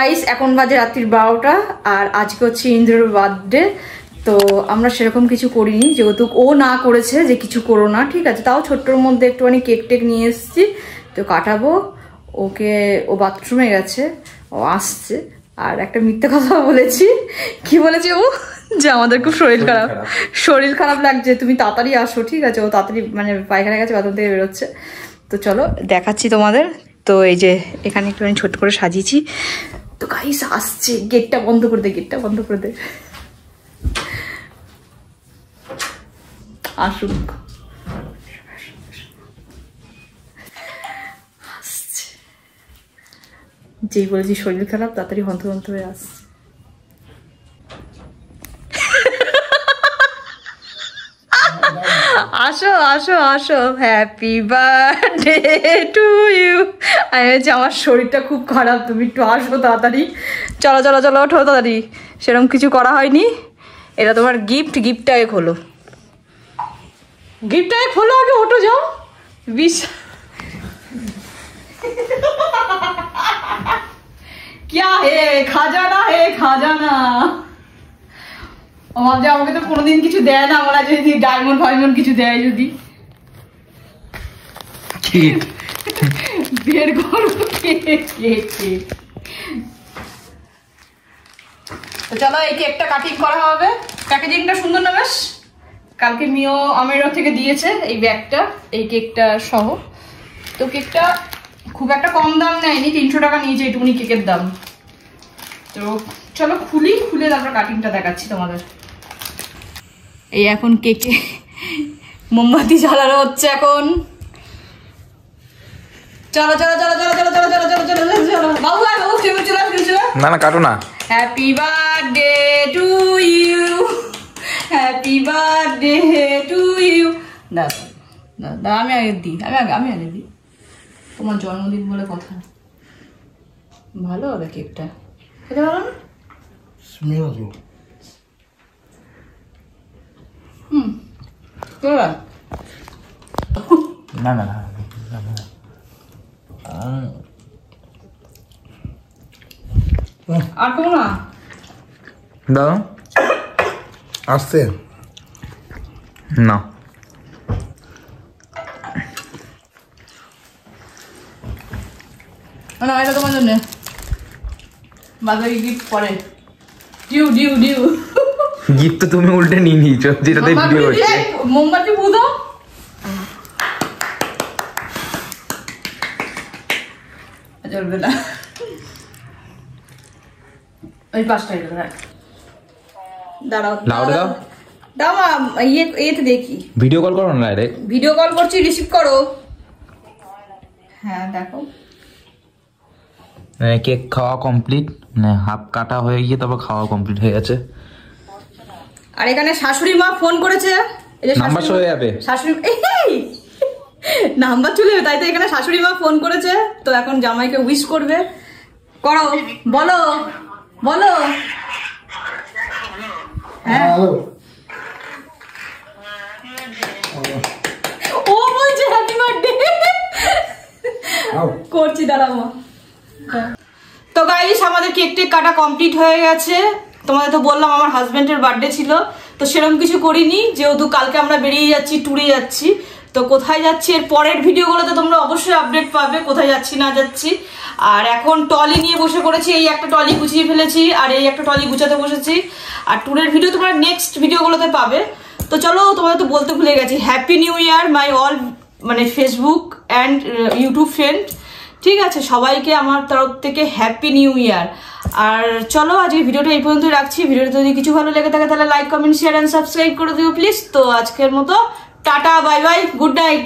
Guys এখন বাজে রাত্রির 12টা আর আজকে হচ্ছে ইন্দ্রের বার্থডে। তো আমরা সেরকম কিছু করিনি, যেহেতু ও না করেছে যে কিছু করো না, ঠিক আছে। তাও ছোট্টর মধ্যে একটুখানি কেক টেক নিয়ে এসেছি, তো কাটাবো। ওকে, ও বাথরুমে গেছে, ও আসছে। আর একটা মিথ্যে কথা বলেছি। কি বলেছে ও? যে আমাদের খুব শরীর খারাপ লাগছে, তুমি তাড়াতাড়ি আসো, ঠিক আছে। ও তাড়াতাড়ি মানে পায়খানা গেছে, বাথরুম থেকে বেরোচ্ছে। তো চলো দেখাচ্ছি তোমাদের। তো এই যে এখানে একটুখানি ছোট করে সাজিয়েছি। তো গাইস আসছে, গেটটা বন্ধ করে দে, গেটটা বন্ধ করে দে। আসুক, আসছে। যেই বলেছি শরীর খারাপ, তাড়াতাড়ি হন্তদন্ত হয়ে আসছে। আসো আসো আসো, হ্যাপি বার্থডে টু ইউ। আমি বলছি আমার শরীরটা খুব খারাপ, তুমি একটু আসো তাড়াতাড়ি। চলো চলো চলো, ওঠো তাড়াতাড়ি। সেরকম কিছু করা হয়নি। এটা তোমার গিফট, গিফটটাকে খোলো, গিফটটাকে খোলো আগে, ওঠো যাও। क्या है খাজানা হে খাজানা। আমাকে তো কোনোদিন কিছু দেয় না, আমরা যদি ডায়মন্ড ফাইমন্ড কিছু দেয় যদি বের করবো। তো চলো এই কেকটা কাটিং করা হবে। প্যাকেজিংটা সুন্দর না বেশ? কালকে মিও আমেরও থেকে দিয়েছে এই ব্যাগটা, এই কেকটা সহ। তো কেকটা খুব একটা কম দাম নেয়নি, 300 টাকা নিয়েছে এইটুকুনি কেকের দাম। তো চলো খুলে তারপর কাটিংটা দেখাচ্ছি তোমাদের। এই এখন কেকে মোমবাতি জ্বালানো হচ্ছে এখন। চলো চলো চলো চলো চলো চলো চলো চলো চলো চলো বাবু, বাবু চলো। না না কাটো না। Happy birthday to you, happy birthday to you. দাদা আমি আগে দিই, আমি আগে দিই। তোমার জন্মদিন বলে কথা। ভালো হবে কেকটা, খেতে পারো না? না না না আর কেউ না দাও আসছে না। না, এটা তোমার জন্য। বাজারে গিফট পরে ডিউ ডিউ ডিউ। গিফট তো তুমি উল্টে নিয়ে নিয়েছো, যেটাতে ভিডিও হচ্ছে। মোমবাতি পুদো চলবে না। ওই পাঁচটা দাঁড়াও, লাউডে দাও দাও। ইয়েতে দেখি, ভিডিও কল করো না ডাইরেক্ট। ভিডিও কল করছি, রিসিভ করো। হ্যাঁ দেখো, কেক খাওয়া কমপ্লিট, মানে হাফ কাটা হয়ে গিয়ে তারপর খাওয়া কমপ্লিট হয়ে গেছে। আর এখানে শাশুড়ি মা ফোন করেছে, নাম্বার চলে যাবে, শাশুড়ি নাম্বার চলে যাবে, তাই তো এখানে শাশুড়ি মা ফোন করেছে। তো এখন জামাইকে উইশ করবে, করো, বলো বলো। হ্যাঁ ও বলছে হ্যাপি বার্থডে করছি, দাঁড়াবো। তো গাইস আমাদের কেক টেক কাটা কমপ্লিট হয়ে গেছে। তোমাদের তো বললাম আমার হাজবেন্ডের বার্থডে ছিল, তো সেরকম কিছু করিনি, যেহেতু কালকে আমরা বেরিয়ে যাচ্ছি, ট্যুরে যাচ্ছি। তো কোথায় যাচ্ছি এর পরের ভিডিওগুলোতে তোমরা অবশ্যই আপডেট পাবে, কোথায় যাচ্ছি না যাচ্ছি। আর এখন টলি নিয়ে বসে পড়েছি, এই একটা টলি গুছিয়ে ফেলেছি, আর এই একটা টলি গুছাতে বসেছি। আর ট্যুরের ভিডিও তোমরা নেক্সট ভিডিওগুলোতে পাবে। তো চলো, তোমাদের তো বলতে ভুলে গেছি, happy new year my all মানে ফেসবুক অ্যান্ড ইউটিউব ফ্রেন্ড, ঠিক আছে। সবাইকে আমার তরফ থেকে হ্যাপি নিউ ইয়ার। আর চলো আজকে ভিডিওটা এই পর্যন্তই রাখছি। ভিডিওটা যদি কিছু ভালো লেগে থাকে তাহলে like, comment, share and subscribe করে দিও প্লিজ। তো আজকের মতো tata, bye bye, good night.